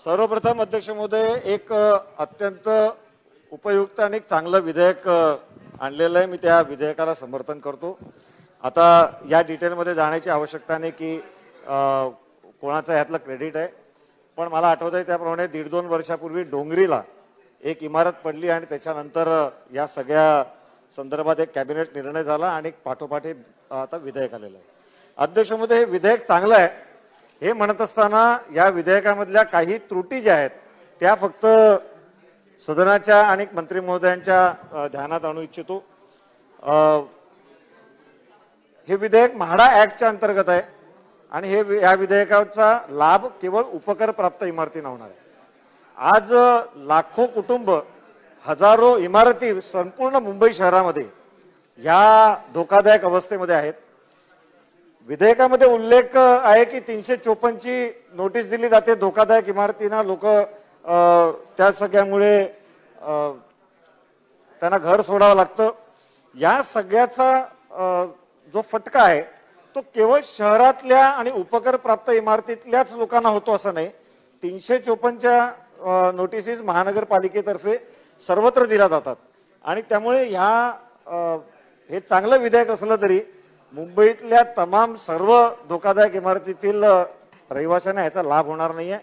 सर्वप्रथम अध्यक्ष महोदय एक अत्यंत उपयुक्त आणि चांगलं विधेयक आणलेलं आहे। मी त्या विधेयकाला समर्थन करतो। आता या डिटेलमध्ये जाण्याची आवश्यकता नाही की कोणाचं ह्यातलं क्रेडिट आहे, पण मला आठवतंय त्याप्रमाणे 1.5-2 वर्षापूर्वी डोंगरीला एक इमारत पडली आणि त्याच्यानंतर या सगळ्या संदर्भात एक कॅबिनेट निर्णय झाला आणि पाठोपाठ आता विधेयक आलेलं आहे। अध्यक्ष महोदय हे विधेयक चांगलं आहे हे म्हणत असताना या विधेयकामधल्या काही त्रुटी ज्या आहेत त्या फक्त सदनाच्या आणि मंत्री महोदयांच्या ध्यानात आणू इच्छितो। हे विधेयक म्हाडा ऍक्टच्या अंतर्गत आहे आणि हे या विधेयकाचा लाभ केवळ उपकर प्राप्त इमारतींना होणार आहे। आज लाखो कुटुंब, हजारो इमारती संपूर्ण मुंबई शहरामध्ये या धोकादायक अवस्थेमध्ये आहेत। विधेयकामध्ये उल्लेख आहे की 354 ची नोटीस दिली जाते धोकादायक इमारतींना। लोक त्या सगळ्यामुळे त्यांना घर सोडावं लागतं। या सगळ्याचा जो फटका आहे तो केवळ शहरातल्या आणि उपकर प्राप्त इमारतीतल्याच लोकांना होतो असं नाही। 354 च्या नोटिसेस महानगरपालिकेतर्फे सर्वत्र दिल्या जातात आणि त्यामुळे हे चांगलं विधेयक असलं तरी मुंबईतल्या तमाम सर्व धोकादायक इमारतीतील रहिवाशांना याचा लाभ होणार नाहीये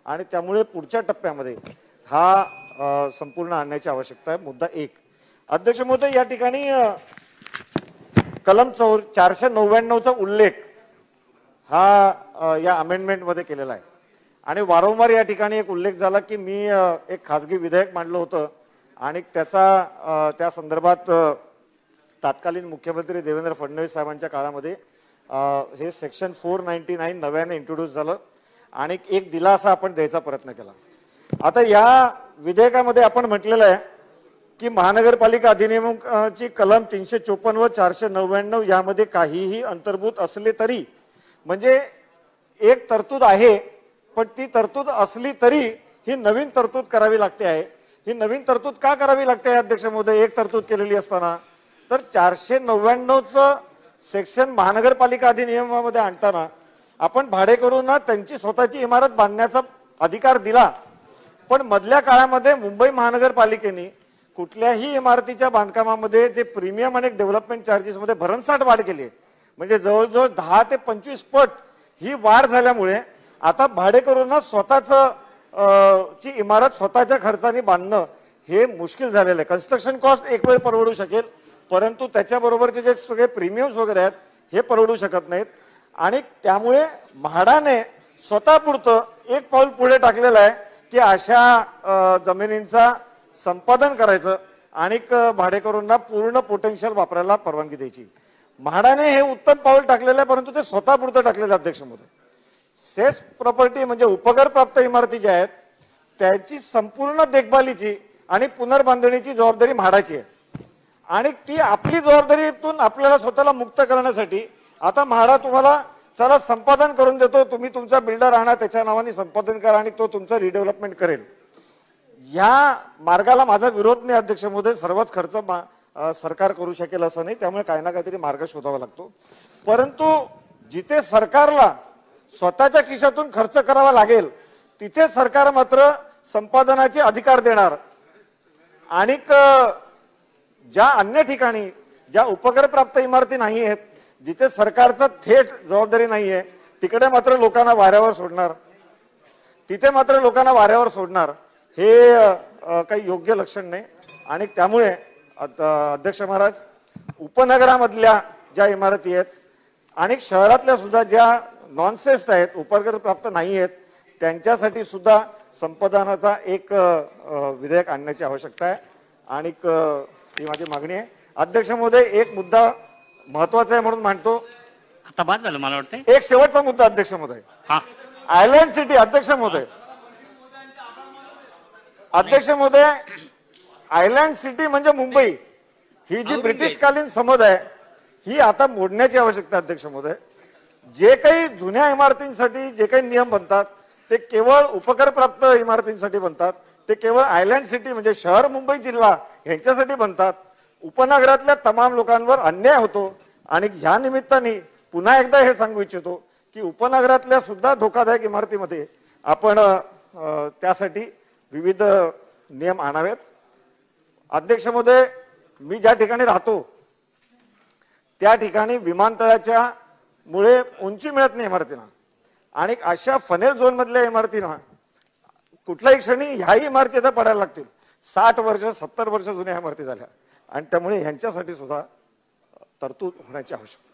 आणि त्यामुळे पुढच्या टप्प्यामध्ये हा संपूर्ण आणण्याची आवश्यकता आहे। मुद्दा 1 अध्यक्ष महोदय या ठिकाणी कलम 499 चा उल्लेख हा या अमेंडमेंट मध्ये केलेला आहे आणि वारंवार या ठिकाणी एक उल्लेख झाला की मी एक खासगी विधेयक मांडलं होतं आणि त्या संदर्भात तत्कालीन मुख्यमंत्री देवेंद्र फडणवीस साहेबांच्या काळामध्ये हे सेक्शन 499 नव्याने इंट्रोड्यूस झालं आणि एक दिलासा आपण द्यायचा प्रयत्न केला। आता या विधेयकामध्ये आपण म्हटलेलं आहे की महानगरपालिका अधिनियमाची कलम 354 व 499 यामध्ये काहीही अंतर्भूत असले तरी, म्हणजे एक तरतूद आहे पण ती तरतूद असली तरी ही नवीन तरतूद करावी लागते आहे। ही नवीन तरतूद का करावी लागते अध्यक्ष महोदय एक तरतूद केलेली असताना? तर 499 चं सेक्शन महानगरपालिका अधिनियमामध्ये आणताना आपण भाडेकरूंना त्यांची स्वतःची इमारत बांधण्याचा अधिकार दिला, पण मधल्या काळामध्ये मुंबई महानगरपालिकेने कुठल्याही इमारतीच्या बांधकामामध्ये जे प्रीमियम आणि डेव्हलपमेंट चार्जेस मध्ये भरमसाठ वाढ केली, म्हणजे जवळजवळ 10 ते 25 पट ही वाढ झाल्यामुळे आता भाडेकरूंना ची इमारत स्वतःच्या खर्चाने बांधणं हे मुश्किल झालेलं आहे। कन्स्ट्रक्शन कॉस्ट एक वेळ परवडू शकेल, परंतु त्याच्याबरोबरचे जे सगळे प्रीमियम्स वगैरे आहेत हे परवडू शकत नाहीत आणि त्यामुळे म्हाडाने स्वतःपुरतं एक पाऊल पुढे टाकलेलं आहे की अशा जमिनींचा संपादन करायचं आणि भाडेकरूंना पूर्ण पोटेन्शियल वापरायला परवानगी द्यायची। म्हाडाने हे उत्तम पाऊल टाकलेलं आहे, परंतु ते स्वतःपुरतं टाकलेलं अध्यक्ष महोदय। सेस प्रॉपर्टी म्हणजे उपकर प्राप्त इमारती ज्या आहेत त्याची संपूर्ण देखभालीची आणि पुनर्बांधणीची जबाबदारी म्हाडाची आहे आणि ती आपली जबाबदारीतून आपल्याला स्वतःला मुक्त करण्यासाठी आता म्हाडा तुम्हाला चला संपादन करून देतो, तुम्ही तुमचा बिल्डर आणा, त्याच्या नावाने संपादन करा आणि तो तुमचं रिडेव्हलपमेंट करेल। या मार्गाला माझा विरोध नाही अध्यक्ष महोदय। सर्वच खर्च सरकार करू शकेल असं नाही, त्यामुळे काही ना काहीतरी मार्ग शोधावा लागतो। परंतु जिथे सरकारला स्वतःच्या खिशातून खर्च करावा लागेल तिथे सरकार मात्र संपादनाचे अधिकार देणार आणि ज्या अन्य ठिकाणी ज्या उपकर प्राप्त इमारती नाही आहेत, जिथे सरकारचा थेट जबाबदारी नाहीये, तिकडे मात्र लोकांना वाऱ्यावर सोडणार, तिथे मात्र लोकांना वाऱ्यावर सोडणार हे काही योग्य लक्षण नाही। आणि त्यामुळे अध्यक्ष महाराज उपनगरामधल्या ज्या इमारती आहेत आणि शहरातल्या सुद्धा ज्या नॉनसेस आहेत, उपकर प्राप्त नाही आहेत, त्यांच्यासाठी सुद्धा संपादनाचा एक विधेयक आणण्याची आवश्यकता आहे आणि ती माझी मागणी आहे। अध्यक्ष महोदय एक मुद्दा महत्वाचा आहे म्हणून मांडतो। आता बाद झालं मला वाटतं। एक शेवटचा मुद्दा अध्यक्ष महोदय, आयलँड सिटी अध्यक्ष महोदय, आयलँड सिटी म्हणजे मुंबई ही जी ब्रिटिशकालीन समज आहे ही आता मोडण्याची आवश्यकता अध्यक्ष महोदय। जे काही जुन्या इमारतींसाठी जे काही नियम बनतात ते केवळ उपकर प्राप्त इमारतींसाठी बनतात, ते केवळ आयलँड सिटी म्हणजे शहर मुंबई जिल्हा यांच्यासाठी बनतात। उपनगरातल्या तमाम लोकांवर अन्याय होतो आणि ह्या निमित्ताने पुन्हा एकदा हे सांगू इच्छितो की उपनगरातल्या सुद्धा धोकादायक इमारतीमध्ये आपण त्यासाठी विविध नियम आणावेत. अध्यक्ष महोदय, मी ज्या ठिकाणी राहतो त्या ठिकाणी विमानतळाच्या मुळे उंची मिळत नाही इमारतींना, आणि अशा फनेल झोन मधल्या इमारतींना कुठल्याही क्षणी ह्याही इमारती आता पडायला लागतील. 60 वर्ष 70 वर्ष जुन्या इमारती झाल्या, आणि त्यामुळे ह्यांच्यासाठी सुद्धा तरतूद होण्याची आवश्यकता.